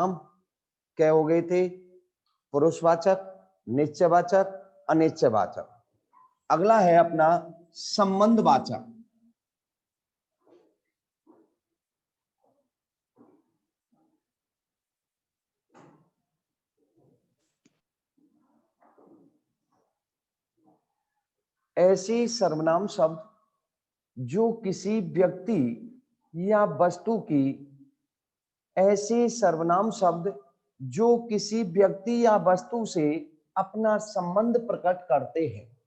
हम क्या हो गए थे? पुरुषवाचक, निश्चयवाचक, अनिश्चयवाचक। अगला है अपना संबंधवाचक। ऐसे सर्वनाम शब्द जो किसी व्यक्ति या वस्तु की ऐसे सर्वनाम शब्द जो किसी व्यक्ति या वस्तु से अपना संबंध प्रकट करते हैं।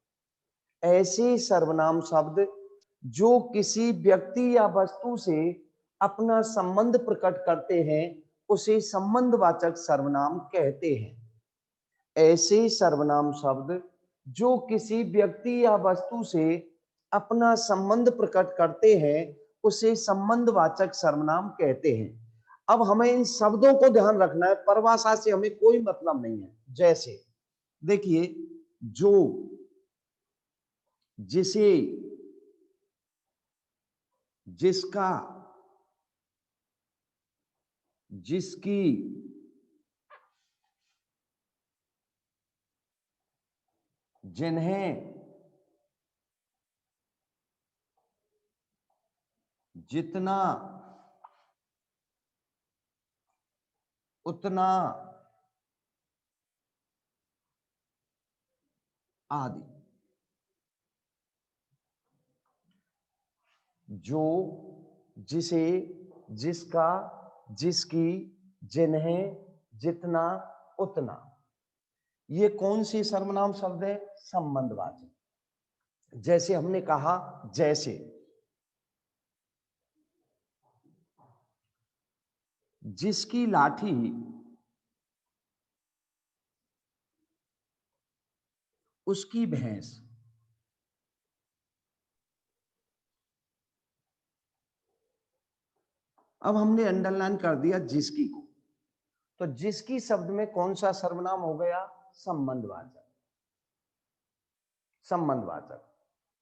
ऐसे सर्वनाम शब्द जो किसी व्यक्ति या वस्तु से अपना संबंध प्रकट करते हैं उसे संबंधवाचक सर्वनाम कहते हैं। ऐसे सर्वनाम शब्द जो किसी व्यक्ति या वस्तु से अपना संबंध प्रकट करते हैं उसे संबंधवाचक सर्वनाम कहते हैं। अब हमें इन शब्दों को ध्यान रखना है, परिभाषा से हमें कोई मतलब नहीं है। जैसे देखिए, जो, जिसे, जिसका, जिसकी, जिन्हें, जितना, उतना आदि। जो, जिसे, जिसका, जिसकी, जिन्हें, जितना, उतना, ये कौन सी सर्वनाम शब्द है? संबंधवाचक। जैसे हमने कहा, जैसे, जिसकी लाठी उसकी भैंस। अब हमने अंडरलाइन कर दिया जिसकी को, तो जिसकी शब्द में कौन सा सर्वनाम हो गया? संबंधवाचक। संबंधवाचक।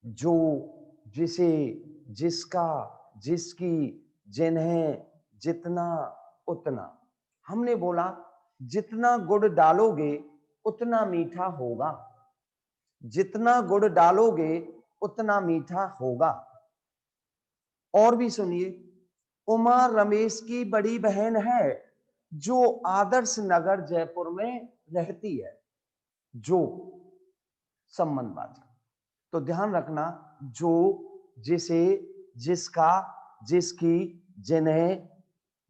जो, जिसे, जिसका, जिसकी, जिन्हें, जितना, उतना। हमने बोला जितना गुड़ डालोगे उतना मीठा होगा। जितना गुड़ डालोगे उतना मीठा होगा। और भी सुनिए, उमा रमेश की बड़ी बहन है जो आदर्श नगर जयपुर में रहती है। जो, संबंधवाचक। तो ध्यान रखना, जो, जिसे, जिसका, जिसकी, जिन्हें,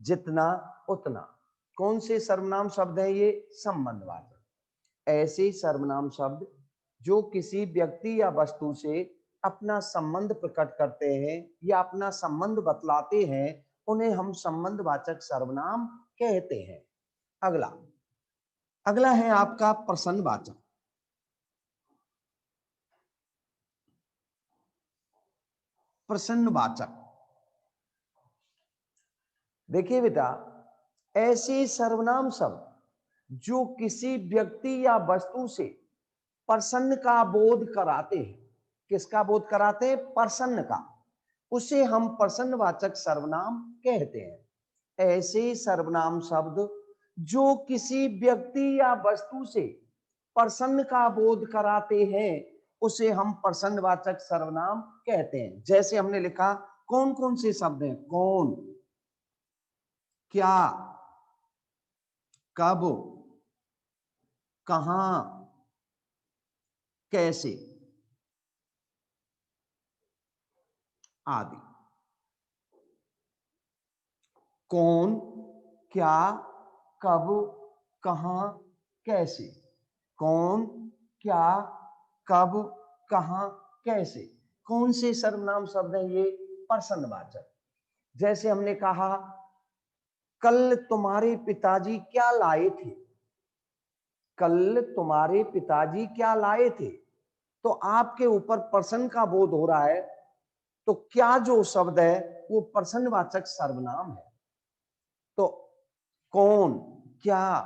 जितना, उतना, कौन से सर्वनाम शब्द है? ये संबंधवाचक। ऐसे सर्वनाम शब्द जो किसी व्यक्ति या वस्तु से अपना संबंध प्रकट करते हैं या अपना संबंध बतलाते हैं उन्हें हम संबंधवाचक सर्वनाम कहते हैं। अगला अगला है आपका प्रसन्नवाचक। प्रसन्नवाचक। देखिए बेटा, ऐसे सर्वनाम शब्द जो किसी व्यक्ति या वस्तु से प्रसन्न का बोध कराते हैं। किसका बोध कराते हैं? प्रसन्न का। उसे हम प्रसन्नवाचक सर्वनाम कहते हैं। ऐसे सर्वनाम शब्द जो किसी व्यक्ति या वस्तु से प्रसन्न का बोध कराते हैं उसे हम प्रसन्नवाचक सर्वनाम कहते हैं। जैसे हमने लिखा, कौन कौन से शब्द हैं? कौन, क्या, कब, कहां, कैसे आदि। कौन, क्या, कब, कहां, कैसे। कौन, क्या, कब, कहां, कैसे, कौन से सर्वनाम शब्द हैं? ये प्रसन्नवाचक। जैसे हमने कहा, कल तुम्हारे पिताजी क्या लाए थे। कल तुम्हारे पिताजी क्या लाए थे, तो आपके ऊपर प्रसन्न का बोध हो रहा है, तो क्या जो शब्द है वो प्रसन्नवाचक सर्वनाम है। तो कौन, क्या,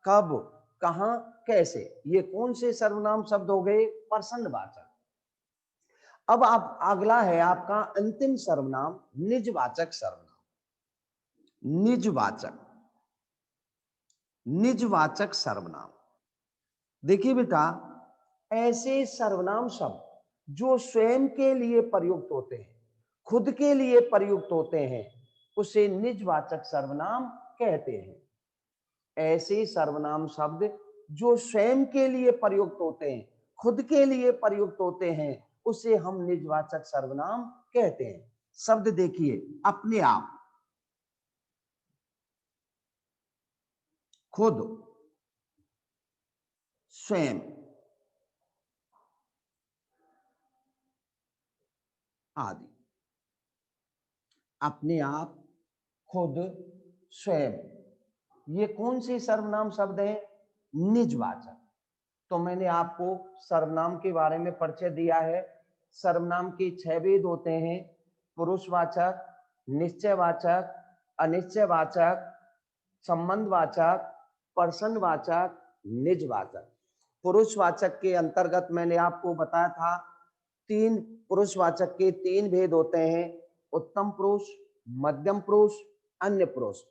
कब, कहां, कैसे, ये कौन से सर्वनाम शब्द हो गए? प्रसन्नवाचक। अब आप अगला है आपका अंतिम सर्वनाम, निजवाचक सर्वनाम। निजवाचक। निजवाचक सर्वनाम। देखिए बेटा, ऐसे सर्वनाम शब्द जो स्वयं के लिए प्रयुक्त होते हैं, खुद के लिए प्रयुक्त होते हैं, उसे निजवाचक सर्वनाम कहते हैं। ऐसे सर्वनाम शब्द जो स्वयं के लिए प्रयुक्त होते हैं, खुद के लिए प्रयुक्त होते हैं, उसे हम निजवाचक सर्वनाम कहते हैं। शब्द देखिए, अपने आप, खुद, स्वयं, आदि। अपने आप, खुद, स्वयं, ये कौन सी सर्वनाम शब्द हैं? निजवाचक। तो मैंने आपको सर्वनाम के बारे में परिचय दिया है। सर्वनाम के 6 भेद होते हैं: पुरुषवाचक, निश्चयवाचक, अनिश्चयवाचक, संबंधवाचक, पर्सनवाचक, निजवाचक। पुरुषवाचक के अंतर्गत मैंने आपको बताया था, तीन पुरुषवाचक के 3 भेद होते हैं: उत्तम पुरुष, मध्यम पुरुष, अन्य पुरुष।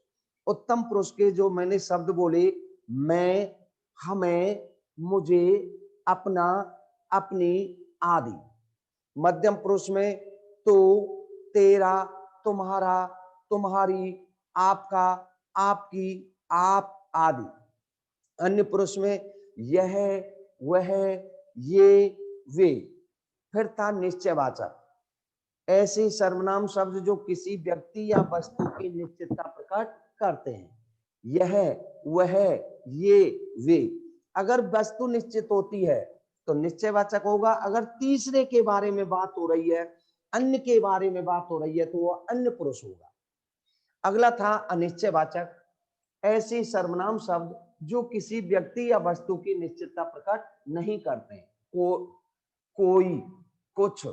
उत्तम पुरुष के जो मैंने शब्द बोले, मैं, हमें, मुझे, अपना, अपनी, आदि। मध्यम पुरुष में तो, तेरा, तुम्हारा, तुम्हारी, आपका, आपकी, आप, आदि। अन्य पुरुष में यह, वह, ये, वे। फिर था निश्चयवाचक। ऐसे सर्वनाम शब्द जो किसी व्यक्ति या वस्तु की निश्चितता प्रकट करते हैं। यह, वह, ये, वे। अगर वस्तु निश्चित होती है तो निश्चयवाचक होगा। अगर तीसरे के बारे में बात हो रही है, अन्य के बारे में बात हो रही है, तो वह अन्य पुरुष होगा। अगला था अनिश्चयवाचक। ऐसे सर्वनाम शब्द जो किसी व्यक्ति या वस्तु की निश्चितता प्रकट नहीं करते हैं। कोई, कुछ,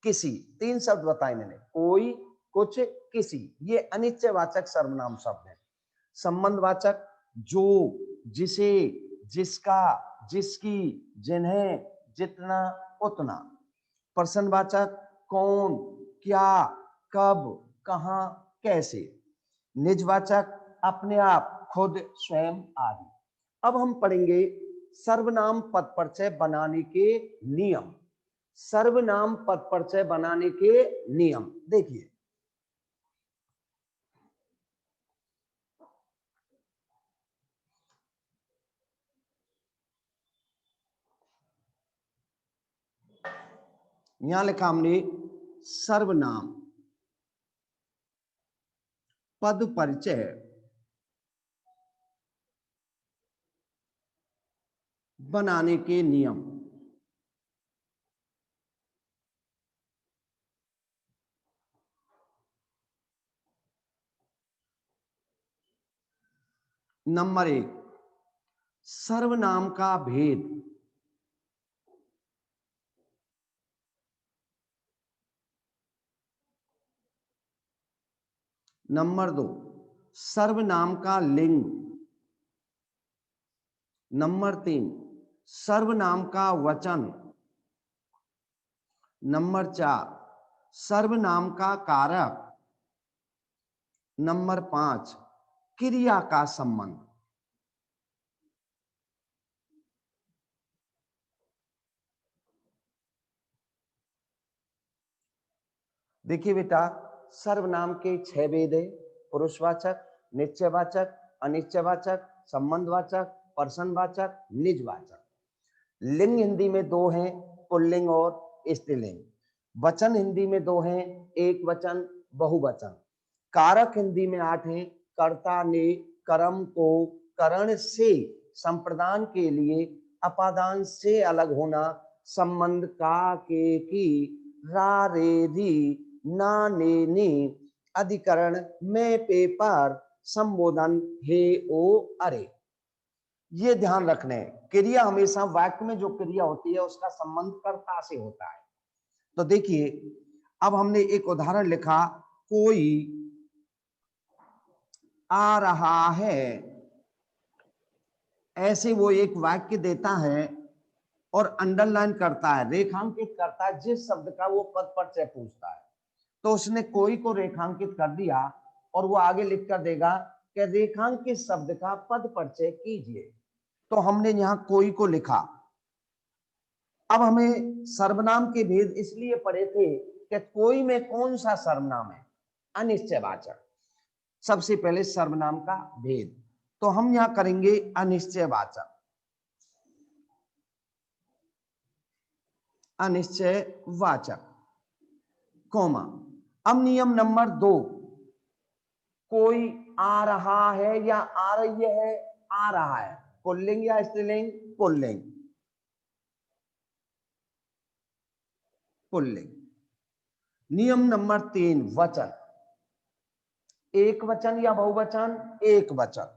किसी। 3 शब्द बताए मैंने: कोई, कुछ, किसी। ये अनिश्चयवाचक सर्वनाम शब्द है। संबंधवाचक, जो, जिसे, जिसका, जिसकी, जिन्हें, जितना, उतना। प्रश्नवाचक, कौन, क्या, कब, कहां, कैसे। निजवाचक, अपने आप, खुद, स्वयं, आदि। अब हम पढ़ेंगे सर्वनाम पद परिचय बनाने के नियम। सर्वनाम पद परिचय बनाने के नियम देखिए। यहां लिखा हमने सर्वनाम पद परिचय बनाने के नियम। नंबर 1, सर्वनाम का भेद। नंबर 2, सर्वनाम का लिंग। नंबर 3, सर्वनाम का वचन। नंबर 4, सर्वनाम का कारक। नंबर 5, क्रिया का संबंध। देखिए बेटा, सर्वनाम के 6 भेद है: पुरुषवाचक, निश्चयवाचक, अनिश्चयवाचक, संबंधवाचक, पर्सनवाचक, निजवाचक। लिंग हिंदी में 2 हैं: पुल्लिंग और स्त्रीलिंग। वचन हिंदी में 2 हैं: एक वचन, बहुवचन। कारक हिंदी में 8 हैं: कर्ता ने कर्म को करण से संप्रदान के लिए अपादान से अलग होना, संबंध का, के, की, रा, रे, री, ना, ने, नी, अधिकरण में, पे, पर, संबोधन हे, ओ, अरे। ये ध्यान रखने हैं, क्रिया हमेशा वाक्य में जो क्रिया होती है उसका संबंध कर्ता से होता है। तो देखिए, अब हमने एक उदाहरण लिखा, कोई आ रहा है। ऐसे वो एक वाक्य देता है और अंडरलाइन करता है, रेखांकित करता है जिस शब्द का वो पद परिचय पूछता है। तो उसने कोई को रेखांकित कर दिया और वो आगे लिख कर देगा कि रेखांकित शब्द का पद परिचय कीजिए। तो हमने यहां कोई को लिखा। अब हमें सर्वनाम के भेद इसलिए पढ़े थे कि कोई में कौन सा सर्वनाम है, अनिश्चयवाचक। सबसे पहले सर्वनाम का भेद, तो हम यहां करेंगे अनिश्चयवाचक। अनिश्चयवाचक कोमा। अब नियम नंबर 2, कोई आ रहा है या आ रही है, आ रहा है, पुल्लिंग या स्त्रीलिंग, पुल्लिंग, पुल्लिंग। नियम नंबर 3, वचन, एक वचन या बहुवचन, एक वचन।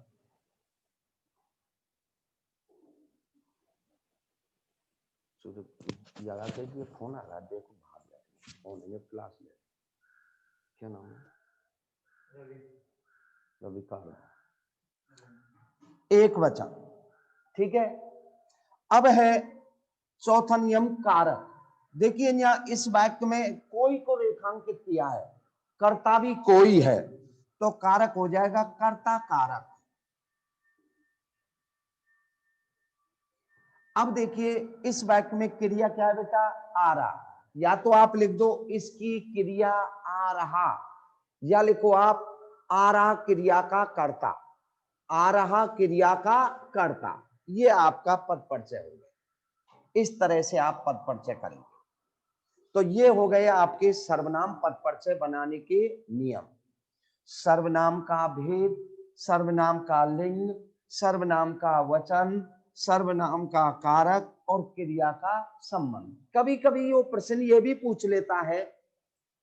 ज्यादा कहिए फोन आ रहा, देखो भाग जाए फोन, ये क्लास ले। क्या नाम है? रवि का। एक वचन, ठीक है। अब है चौथा नियम, कारक। देखिए यहाँ इस वाक्य में कोई को रेखांकित किया है, कर्ता भी कोई है, तो कारक हो जाएगा कर्ता कारक। अब देखिए इस वाक्य में क्रिया क्या है बेटा, आ रहा। या तो आप लिख दो इसकी क्रिया आ रहा, या लिखो आप आ रहा क्रिया का कर्ता, आ रहा क्रिया का कर्ता। ये आपका पद परिचय हो गया। इस तरह से आप पद परिचय करेंगे। तो ये हो गए आपके सर्वनाम पद परिचय बनाने के नियम। सर्वनाम का भेद, सर्वनाम का लिंग, सर्वनाम का वचन, सर्वनाम का कारक और क्रिया का संबंध। कभी कभी वो प्रश्न ये भी पूछ लेता है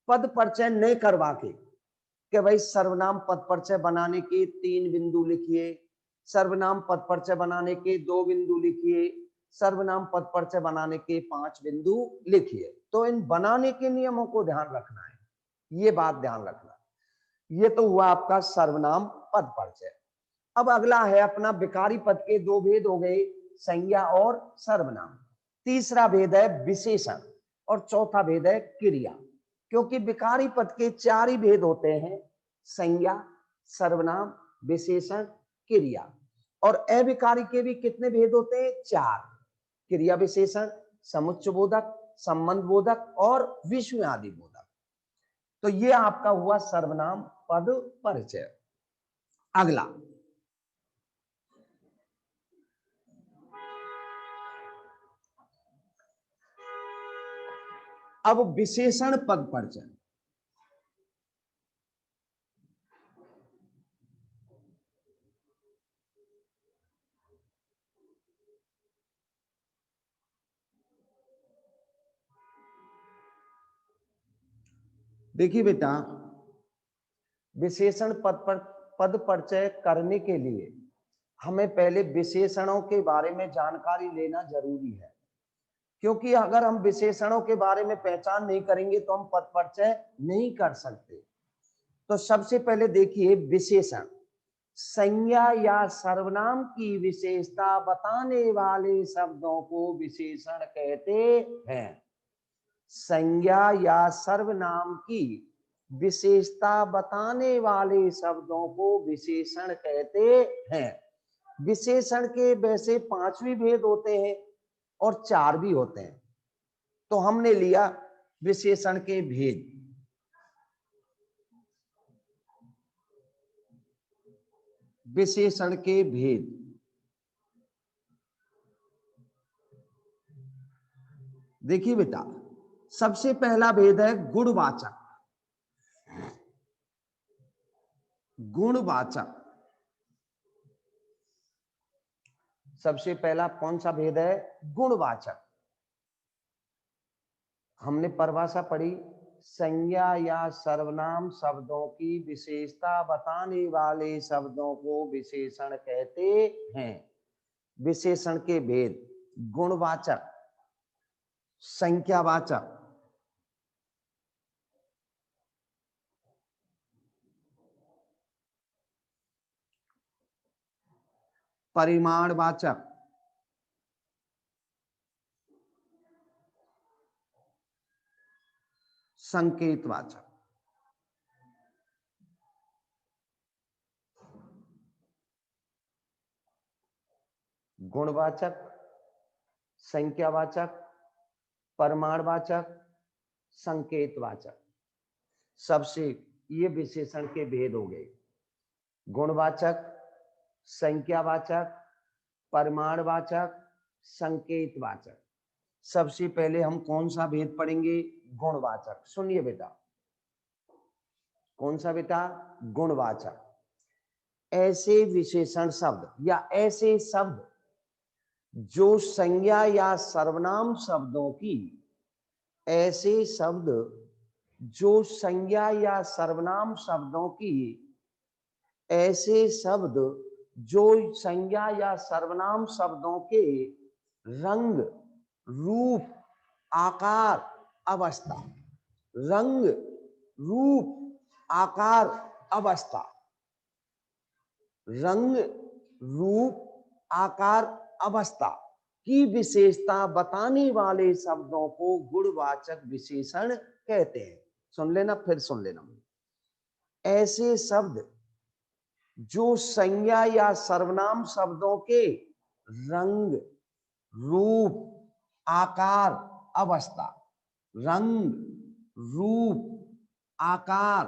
पद परिचय नहीं करवा के कि भाई सर्वनाम पद परिचय बनाने के 3 बिंदु लिखिए, सर्वनाम पद परिचय बनाने के 2 बिंदु लिखिए, सर्वनाम पद परिचय बनाने के 5 बिंदु लिखिए। तो इन बनाने के नियमों को ध्यान रखना है, ये बात ध्यान रखना। ये तो हुआ आपका सर्वनाम पद परिचय। अब अगला है अपना विकारी पद के 2 भेद हो गए, संज्ञा और सर्वनाम। तीसरा भेद है विशेषण और चौथा भेद है क्रिया। क्योंकि विकारी पद के 4 ही भेद होते हैं, संज्ञा, सर्वनाम, विशेषण, क्रिया। और अविकारी के भी कितने भेद होते हैं, 4, क्रिया विशेषण, समुच्चय बोधक, संबंध बोधक और विस्मयादि बोधक। तो ये आपका हुआ सर्वनाम पद परिचय। अगला अब विशेषण पद परिचय। देखिए बेटा, विशेषण पद परिचय करने के लिए हमें पहले विशेषणों के बारे में जानकारी लेना जरूरी है। क्योंकि अगर हम विशेषणों के बारे में पहचान नहीं करेंगे तो हम पद परिचय नहीं कर सकते। तो सबसे पहले देखिए विशेषण, संज्ञा या सर्वनाम की विशेषता बताने वाले शब्दों को विशेषण कहते हैं। संज्ञा या सर्वनाम की विशेषता बताने वाले शब्दों को विशेषण कहते हैं। विशेषण के वैसे 5 भी भेद होते हैं और 4 भी होते हैं। तो हमने लिया विशेषण के भेद। विशेषण के भेद, देखिए बेटा, सबसे पहला भेद है गुणवाचक। गुणवाचक सबसे पहला कौन सा भेद है, गुणवाचक। हमने परिभाषा पढ़ी, संज्ञा या सर्वनाम शब्दों की विशेषता बताने वाले शब्दों को विशेषण कहते हैं। विशेषण के भेद, गुणवाचक, संख्यावाचक, परिमाणवाचक, संकेतवाचक। गुणवाचक, संख्यावाचक, परिमाणवाचक, संकेतवाचक। सबसे ये विशेषण के भेद हो गए, गुणवाचक, संख्यावाचक, परिमाणवाचक, संकेतवाचक। सबसे पहले हम कौन सा भेद पढ़ेंगे? गुणवाचक। सुनिए बेटा, कौन सा बेटा? गुणवाचक। ऐसे विशेषण शब्द या ऐसे शब्द जो संज्ञा या सर्वनाम शब्दों की, ऐसे शब्द जो संज्ञा या सर्वनाम शब्दों की, ऐसे शब्द जो संज्ञा या सर्वनाम शब्दों के रंग, रूप, आकार, अवस्था, रंग, रूप, आकार, अवस्था, रंग, रूप, आकार, अवस्था की विशेषता बताने वाले शब्दों को गुणवाचक विशेषण कहते हैं। सुन लेना, फिर सुन लेना। ऐसे शब्द जो संज्ञा या सर्वनाम शब्दों के रंग, रूप, आकार, अवस्था, रंग, रूप, आकार,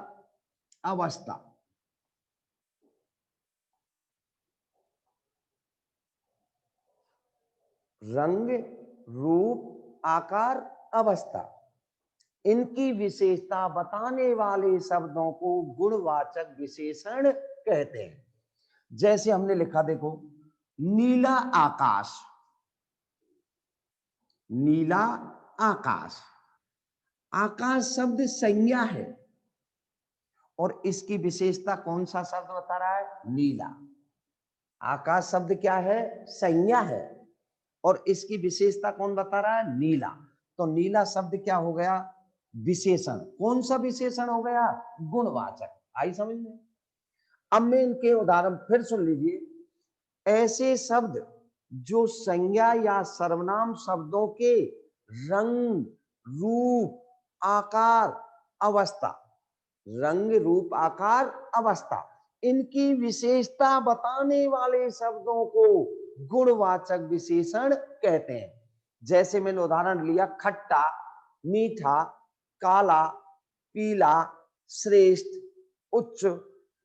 अवस्था, रंग, रूप, आकार, अवस्था, इनकी विशेषता बताने वाले शब्दों को गुणवाचक विशेषण कहते हैं। जैसे हमने लिखा, देखो, नीला आकाश, नीला आकाश। आकाश शब्द संज्ञा है और इसकी विशेषता कौन सा शब्द बता रहा है? नीला। आकाश शब्द क्या है? संज्ञा है और इसकी विशेषता कौन बता रहा है? नीला। तो नीला शब्द क्या हो गया? विशेषण। कौन सा विशेषण हो गया? गुणवाचक। आई समझ में? अब मैं इनके उदाहरण फिर सुन लीजिए। ऐसे शब्द जो संज्ञा या सर्वनाम शब्दों के रंग, रूप, आकार, अवस्था, रंग, रूप, आकार, अवस्था, इनकी विशेषता बताने वाले शब्दों को गुणवाचक विशेषण कहते हैं। जैसे मैंने उदाहरण लिया, खट्टा, मीठा, काला, पीला, श्रेष्ठ, उच्च,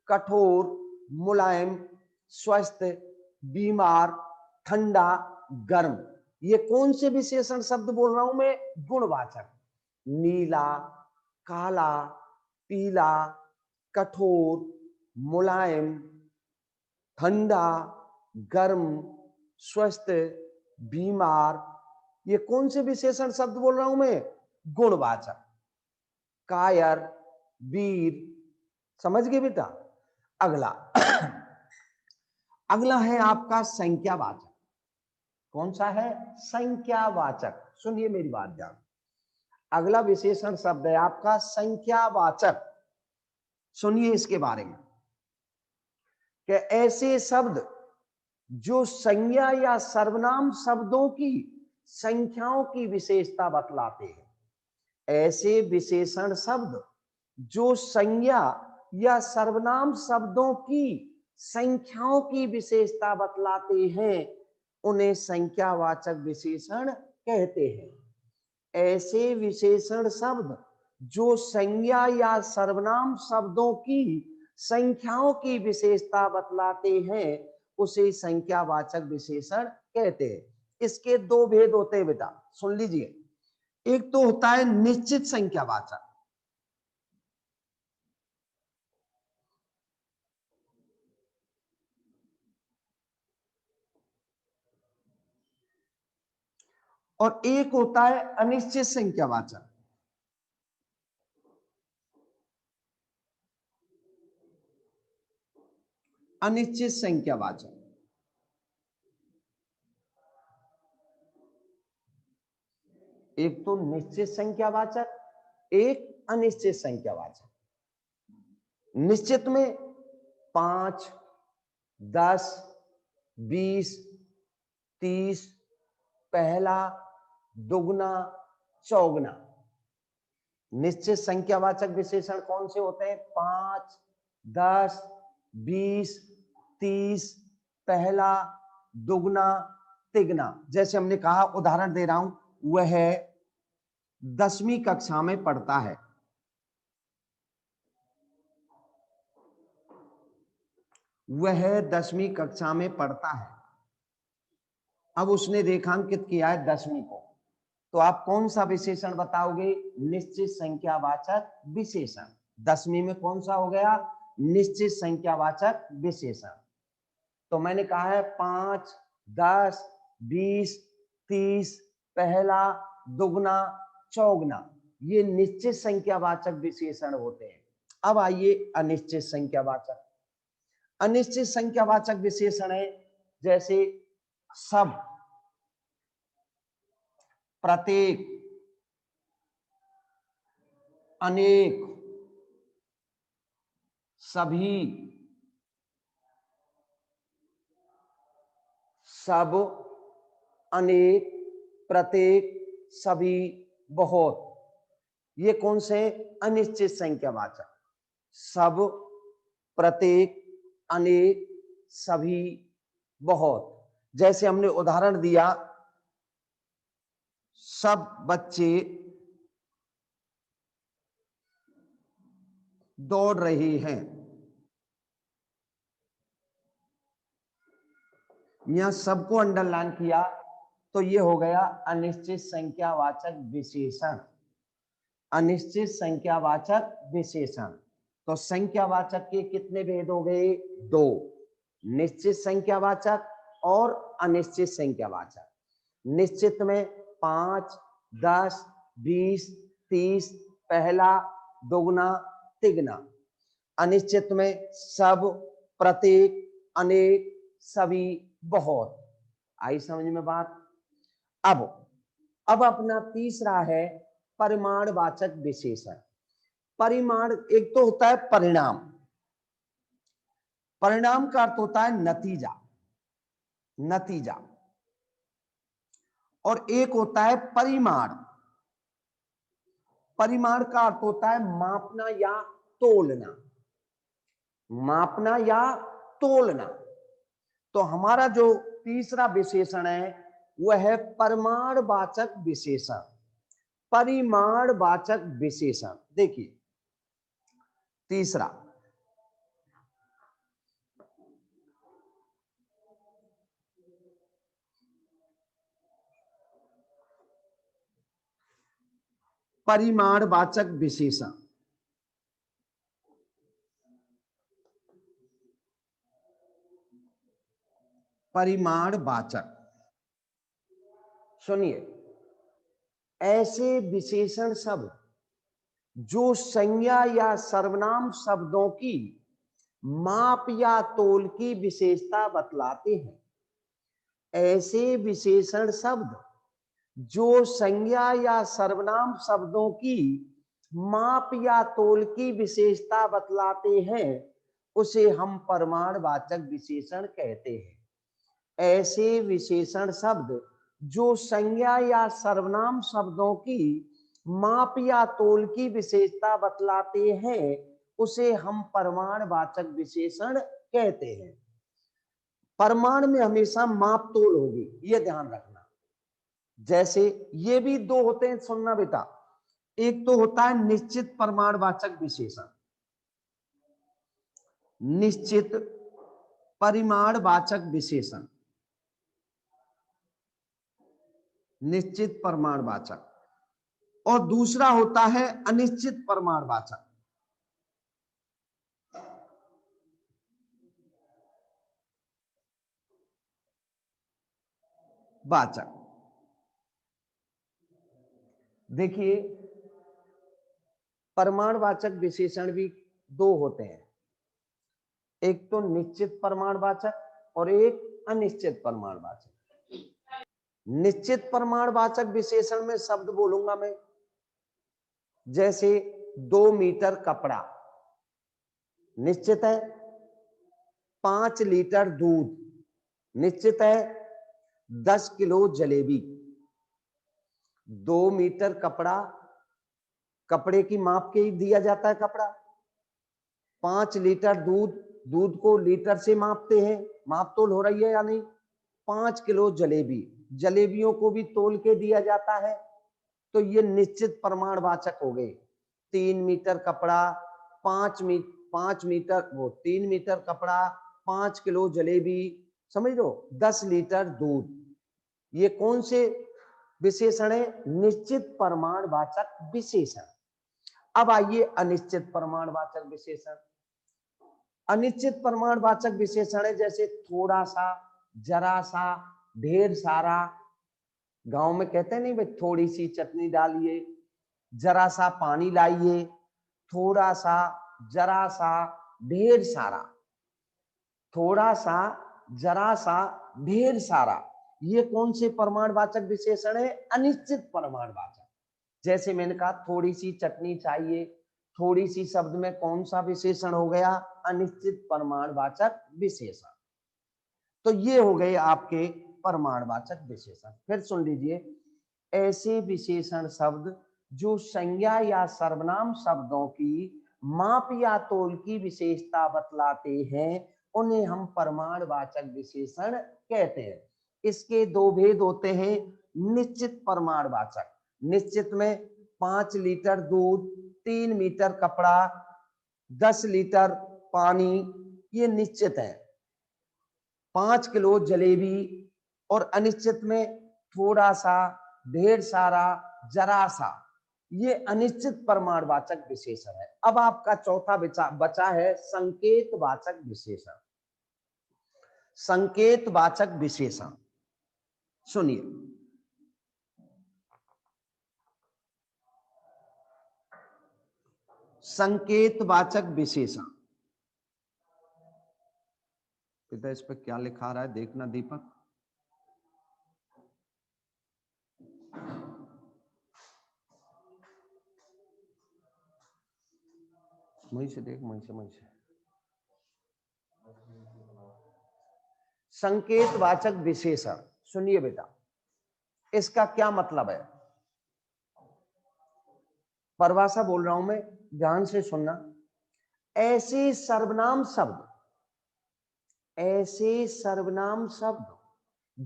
कठोर, मुलायम, स्वस्थ, बीमार, ठंडा, गर्म। ये कौन से विशेषण शब्द बोल रहा हूं मैं? गुणवाचक। नीला, काला, पीला, कठोर, मुलायम, ठंडा, गर्म, स्वस्थ, बीमार, ये कौन से विशेषण शब्द बोल रहा हूं मैं? गुणवाचक। कायर, वीर। समझ गए बेटा? अगला अगला है आपका संख्यावाचक। कौन सा है? संख्यावाचक। सुनिए मेरी बात ध्यान। अगला विशेषण शब्द है आपका संख्यावाचक। सुनिए इसके बारे में कि ऐसे शब्द जो संज्ञा या सर्वनाम शब्दों की संख्याओं की विशेषता बतलाते हैं। ऐसे विशेषण शब्द जो संज्ञा या सर्वनाम शब्दों की संख्याओं की विशेषता बतलाते हैं, उन्हें संख्यावाचक विशेषण कहते हैं। ऐसे विशेषण शब्द जो संज्ञा या सर्वनाम शब्दों की संख्याओं की विशेषता बतलाते हैं, उसे संख्यावाचक विशेषण कहते हैं। इसके दो भेद होते हैं बेटा, सुन लीजिए। एक तो होता है निश्चित संख्यावाचक, और एक होता है अनिश्चित संख्यावाचक। अनिश्चित संख्यावाचक, एक तो निश्चित संख्यावाचक, एक अनिश्चित संख्यावाचक। निश्चित में 5, 10, 20, 30, पहला, दुगना, चौगुना। निश्चित संख्यावाचक विशेषण कौन से होते हैं? 5, 10, 20, 30, पहला, दुगना, तिगना। जैसे हमने कहा, उदाहरण दे रहा हूं, वह 10वीं कक्षा में पढ़ता है। वह 10वीं कक्षा में पढ़ता है। अब उसने रेखांकित किया है 10वीं को, तो आप कौन सा विशेषण बताओगे? निश्चित संख्यावाचक विशेषण। 10वीं में कौन सा हो गया? निश्चित संख्यावाचक विशेषण। तो मैंने कहा है 5, 10, 20, 30, पहला, दुगना, चौगुना, ये निश्चित संख्यावाचक विशेषण होते हैं। अब आइए अनिश्चित संख्यावाचक। अनिश्चित संख्यावाचक विशेषण है जैसे सब, प्रत्येक, अनेक, सभी, सब, अनेक, प्रत्येक, सभी, बहुत। ये कौन से? अनिश्चित संख्यावाचक। सब, प्रत्येक, अनेक, सभी, बहुत। जैसे हमने उदाहरण दिया, सब बच्चे दौड़ रहे हैं। यहां सबको अंडरलाइन किया, तो ये हो गया अनिश्चित संख्यावाचक विशेषण। अनिश्चित संख्यावाचक विशेषण। तो संख्यावाचक के कितने भेद हो गए? 2, निश्चित संख्यावाचक और अनिश्चित संख्यावाचक। निश्चित में 5, 10, 20, 30, पहला, दुगना, तिगना। अनिश्चित में सब, प्रत्येक, अनेक, सभी, बहुत। आई समझ में बात? अब अपना तीसरा है परिमाणवाचक विशेषण। परिमाण एक तो होता है परिणाम। परिणाम का अर्थ होता है नतीजा, नतीजा। और एक होता है परिमाण। परिमाण का अर्थ होता है मापना या तोलना, मापना या तोलना। तो हमारा जो तीसरा विशेषण है वह है परिमाणवाचक विशेषण। परिमाणवाचक विशेषण देखिए, तीसरा परिमाणवाचक विशेषण। परिमाणवाचक, सुनिए, ऐसे विशेषण शब्द जो संज्ञा या सर्वनाम शब्दों की माप या तोल की विशेषता बतलाते हैं। ऐसे विशेषण शब्द जो संज्ञा या सर्वनाम शब्दों की माप या तोल की विशेषता बतलाते हैं, उसे हम परिमाणवाचक विशेषण कहते हैं। ऐसे विशेषण शब्द जो संज्ञा या सर्वनाम शब्दों की माप या तोल की विशेषता बतलाते हैं, उसे हम परिमाणवाचक विशेषण कहते हैं। परिमाण में हमेशा माप तोल होगी, यह ध्यान रखना। जैसे ये भी 2 होते हैं, सुनना बेटा। एक तो होता है निश्चित परिमाणवाचक विशेषण, निश्चित परिमाणवाचक विशेषण, निश्चित परिमाणवाचक। और दूसरा होता है अनिश्चित परिमाणवाचक वाचक। देखिए, परिमाणवाचक विशेषण भी 2 होते हैं, एक तो निश्चित परिमाणवाचक और एक अनिश्चित परिमाणवाचक। निश्चित परिमाणवाचक विशेषण में शब्द बोलूंगा मैं, जैसे 2 मीटर कपड़ा निश्चित है, 5 लीटर दूध निश्चित है, 10 किलो जलेबी। 2 मीटर कपड़ा, कपड़े की माप के ही दिया जाता है कपड़ा। 5 लीटर दूध, दूध को लीटर से मापते हैं, माप तोल हो रही है या नहीं? 5 किलो जलेबी, जलेबियों को भी तोल के दिया जाता है, तो ये निश्चित प्रमाणवाचक हो गए। 3 मीटर कपड़ा, 5 मीटर वो 3 मीटर कपड़ा, 5 किलो जलेबी, समझ लो, 10 लीटर दूध, ये कौन से विशेषण है? निश्चित प्रमाणवाचक विशेषण। अब आइए अनिश्चित प्रमाणवाचक विशेषण। अनिश्चित प्रमाणवाचक विशेषण है जैसे थोड़ा सा, जरा सा, ढेर सारा। गांव में कहते नहीं भाई थोड़ी सी चटनी डालिए, जरा सा पानी लाइए, थोड़ा सा, जरा सा, ढेर सारा। थोड़ा सा, जरा सा, ढेर सारा, ये कौन से प्रमाणवाचक विशेषण है? अनिश्चित प्रमाणवाचक। जैसे मैंने कहा थोड़ी सी चटनी चाहिए, थोड़ी सी शब्द में कौन सा विशेषण हो गया? अनिश्चित प्रमाणवाचक विशेषण। तो ये हो गए आपके प्रमाणवाचक विशेषण। फिर सुन लीजिए, ऐसे विशेषण शब्द जो संज्ञा या सर्वनाम शब्दों की माप या तोल की विशेषता बतलाते हैं, उन्हें हम प्रमाणवाचक विशेषण कहते हैं। इसके दो भेद होते हैं। निश्चित प्रमाणवाचक, निश्चित में 5 लीटर दूध, 3 मीटर कपड़ा, 10 लीटर पानी, ये निश्चित है। 5 किलो जलेबी, और अनिश्चित में थोड़ा सा, ढेर सारा, जरा सा, ये अनिश्चित प्रमाणवाचक विशेषण है। अब आपका चौथा बचा है संकेतवाचक विशेषण। संकेतवाचक विशेषण सुनिए, संकेतवाचक विशेषण, पिता इस पर क्या लिखा रहा है देखना दीपक। वहीं से देख, वहीं से। संकेतवाचक विशेषण सुनिए बेटा, इसका क्या मतलब है? परिभाषा बोल रहा हूं मैं, ध्यान से सुनना। ऐसे सर्वनाम शब्द, ऐसे सर्वनाम शब्द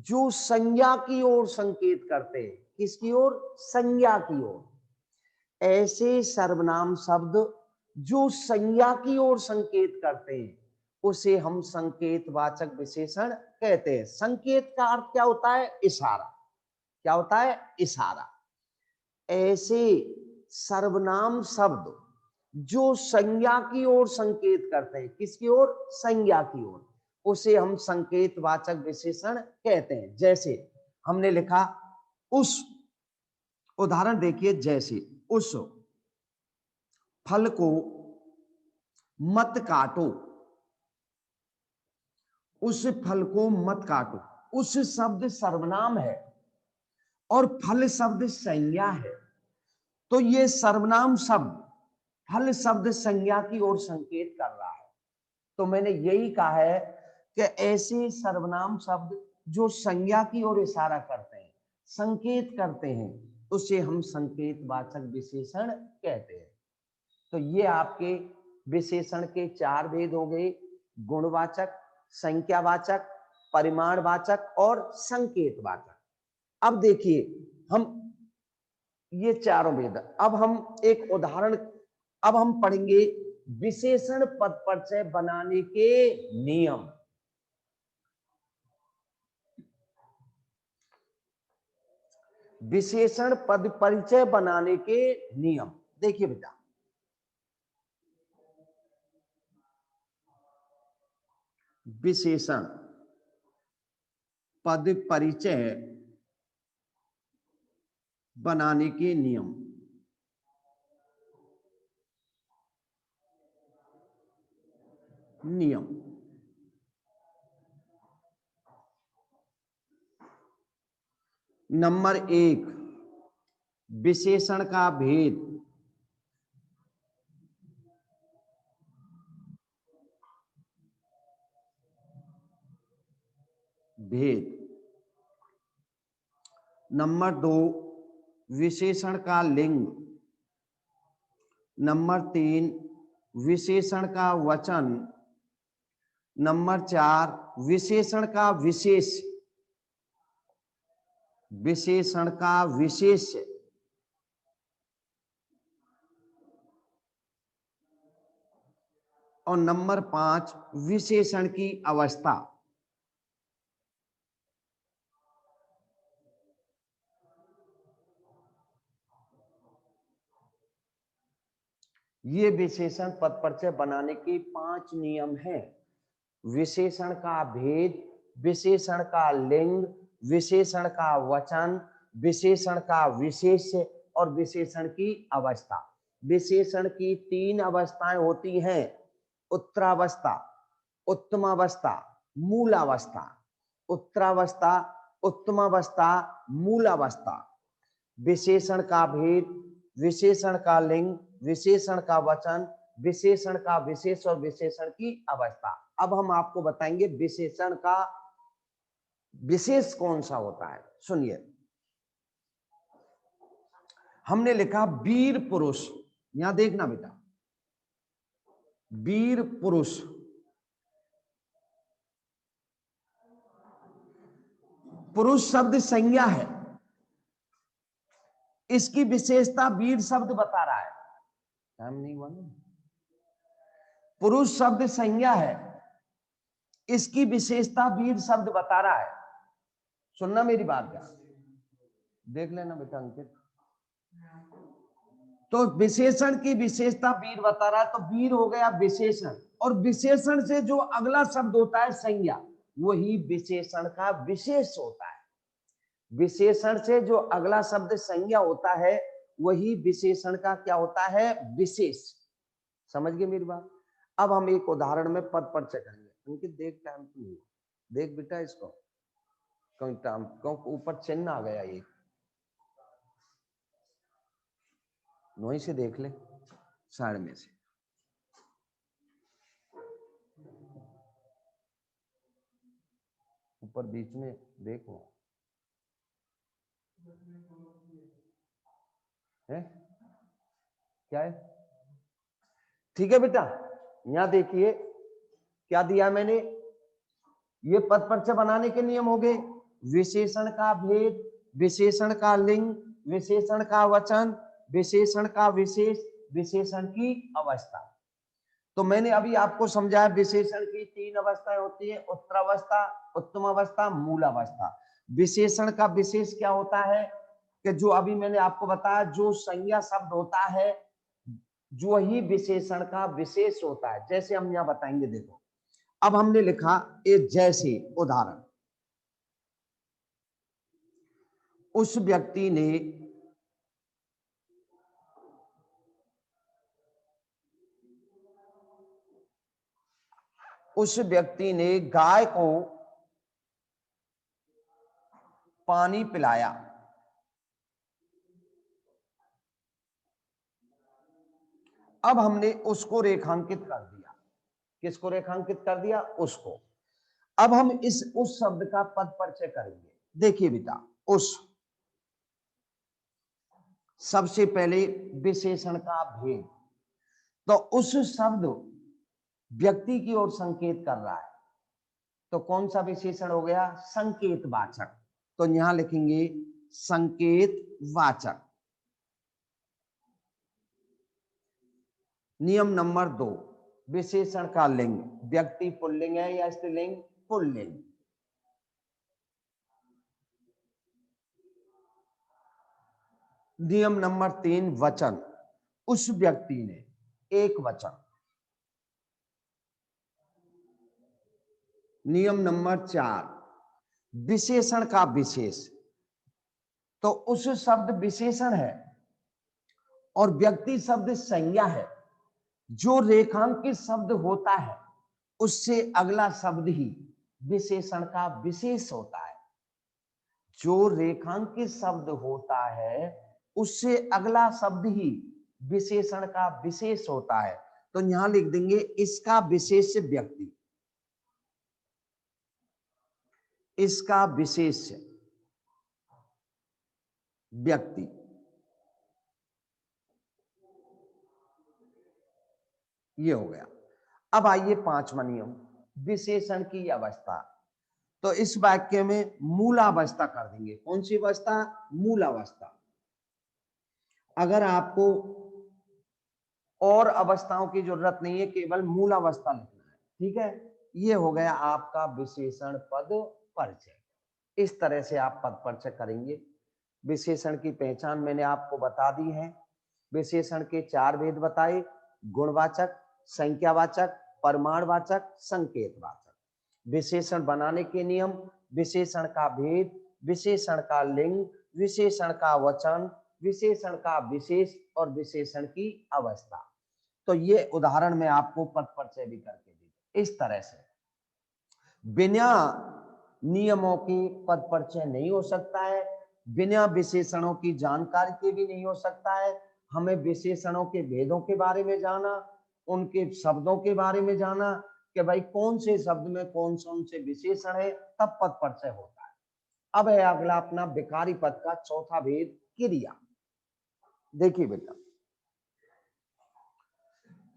जो संज्ञा की ओर संकेत करते हैं। किसकी ओर? संज्ञा की ओर। ऐसे सर्वनाम शब्द जो संज्ञा की ओर संकेत करते हैं, उसे हम संकेतवाचक विशेषण कहते हैं। संकेत का अर्थ क्या होता है? इशारा। क्या होता है? इशारा। ऐसे सर्वनाम शब्द जो संज्ञा की ओर संकेत करते हैं। किसकी ओर? संज्ञा की ओर, उसे हम संकेतवाचक विशेषण कहते हैं। जैसे हमने लिखा उस, उदाहरण देखिए, जैसे उस फल को मत काटो, उस फल को मत काटो। उस शब्द सर्वनाम है और फल शब्द संज्ञा है, तो ये सर्वनाम शब्द फल शब्द संज्ञा की ओर संकेत कर रहा है। तो मैंने यही कहा है कि ऐसे सर्वनाम शब्द जो संज्ञा की ओर इशारा करते हैं, संकेत करते हैं, उसे हम संकेतवाचक विशेषण कहते हैं। तो ये आपके विशेषण के 4 भेद हो गए: गुणवाचक, संख्यावाचक, परिमाणवाचक और संकेतवाचक। अब देखिए, हम ये चारों भेद, अब हम एक उदाहरण, अब हम पढ़ेंगे विशेषण पद परिचय बनाने के नियम। विशेषण पद परिचय बनाने के नियम देखिए बेटा, विशेषण पद परिचय बनाने के नियम। नियम नंबर 1, विशेषण का भेद। भेद। नंबर 2, विशेषण का लिंग। नंबर 3, विशेषण का वचन। नंबर 4, विशेषण का विशेष। विशेषण का विशेष्य, और नंबर 5 विशेषण की अवस्था। ये विशेषण पद परिचय बनाने के 5 नियम हैं। विशेषण का भेद, विशेषण का लिंग, विशेषण का वचन, विशेषण का विशेष्य और विशेषण की अवस्था। विशेषण की 3 अवस्थाएं होती हैं, उत्तरावस्था, उत्तमावस्था, मूलावस्था। उत्तरावस्था, उत्तमावस्था, मूलावस्था। विशेषण का भेद, विशेषण का लिंग, विशेषण का वचन, विशेषण का विशेष और विशेषण की अवस्था। अब हम आपको बताएंगे विशेषण का विशेष कौन सा होता है। सुनिए, हमने लिखा वीर पुरुष, यहां देखना बेटा, वीर पुरुष। पुरुष शब्द संज्ञा है, इसकी विशेषता वीर शब्द बता रहा है। टाइम नहीं हुआ ना। पुरुष शब्द संज्ञा है, इसकी विशेषता वीर शब्द बता रहा है। सुनना मेरी बात का, देख लेना बेटा अंकित। तो विशेषण की विशेषता वीर बता रहा है, तो वीर हो गया विशेषण, और विशेषण से जो अगला शब्द होता है संज्ञा, वही विशेषण का विशेष होता है। विशेषण से जो अगला शब्द संज्ञा होता है, वही विशेषण का क्या होता है, विशेष। समझ गए मेरी बात। अब हम एक उदाहरण में पद परिचय करेंगे। उनके देख टाइम तो नहीं, देख बेटा इसको, ऊपर चिन्ह आ गया, ये वहीं से देख ले, साइड में से। ऊपर बीच में देखो है क्या है। ठीक है बेटा, यहां देखिए क्या दिया मैंने। ये पद परिचय बनाने के नियम हो गए, विशेषण का भेद, विशेषण का लिंग, विशेषण का वचन, विशेषण का विशेष, विशेषण की अवस्था। तो मैंने अभी आपको समझाया विशेषण की 3 अवस्थाएं होती है, उत्तरावस्था, उत्तमावस्था, मूलावस्था। विशेषण का विशेष क्या होता है कि जो अभी मैंने आपको बताया, जो संज्ञा शब्द होता है जो ही विशेषण का विशेष होता है। जैसे हम यहां बताएंगे, देखो अब हमने लिखा एक जैसे उदाहरण, उस व्यक्ति ने गाय को पानी पिलाया। अब हमने उसको रेखांकित कर दिया। किसको रेखांकित कर दिया, उसको। अब हम उस शब्द का पद परिचय करेंगे। देखिए बेटा, उस, सबसे पहले विशेषण का भेद, तो उस शब्द व्यक्ति की ओर संकेत कर रहा है, तो कौन सा विशेषण हो गया, संकेतवाचक। तो यहां लिखेंगे संकेतवाचक। नियम नंबर 2, विशेषण का लिंग, व्यक्ति पुल्लिंग है या स्त्रीलिंग, पुल्लिंग। नियम नंबर 3, वचन, उस व्यक्ति ने, एक वचन। नियम नंबर 4, विशेषण का विशेष, तो उस शब्द विशेषण है और व्यक्ति शब्द संज्ञा है। जो रेखांकित शब्द होता है उससे अगला शब्द ही विशेषण का विशेष होता है। जो रेखांकित शब्द होता है उससे अगला शब्द ही विशेषण का विशेष होता है। तो यहां लिख देंगे इसका विशेष व्यक्ति, इसका विशेष व्यक्ति। ये हो गया। अब आइए 5वां नियम, विशेषण की अवस्था। तो इस वाक्य में मूलावस्था कर देंगे। कौन सी अवस्था? मूलावस्था। अगर आपको और अवस्थाओं की जरूरत नहीं है, केवल मूलावस्था लिखना है, ठीक है। ये हो गया आपका विशेषण पद परिचय। इस तरह से आप पद परिचय करेंगे। विशेषण की पहचान मैंने आपको बता दी है। विशेषण के 4 भेद बताए: गुणवाचक, संख्यावाचक, परिमाणवाचक, संकेतवाचक। विशेषण बनाने के नियम: विशेषण का भेद, विशेषण का लिंग, विशेषण का वचन, विशेषण का विशेष और विशेषण की अवस्था। तो ये उदाहरण में आपको पद परिचय भी करके दी। इस तरह से बिना नियमों के पद परिचय नहीं हो सकता है, बिना विशेषणों की जानकारी के भी नहीं हो सकता है। हमें विशेषणों के भेदों के बारे में जाना, उनके शब्दों के बारे में जाना कि भाई कौन से शब्द में कौन से विशेषण है, तब पद परिचय होता है। अब है अगला अपना विकारी पद का चौथा भेद, क्रिया। देखिए बेटा,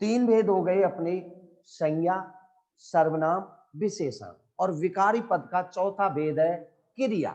3 भेद हो गए अपने: संज्ञा, सर्वनाम, विशेषण। और विकारी पद का चौथा भेद है क्रिया।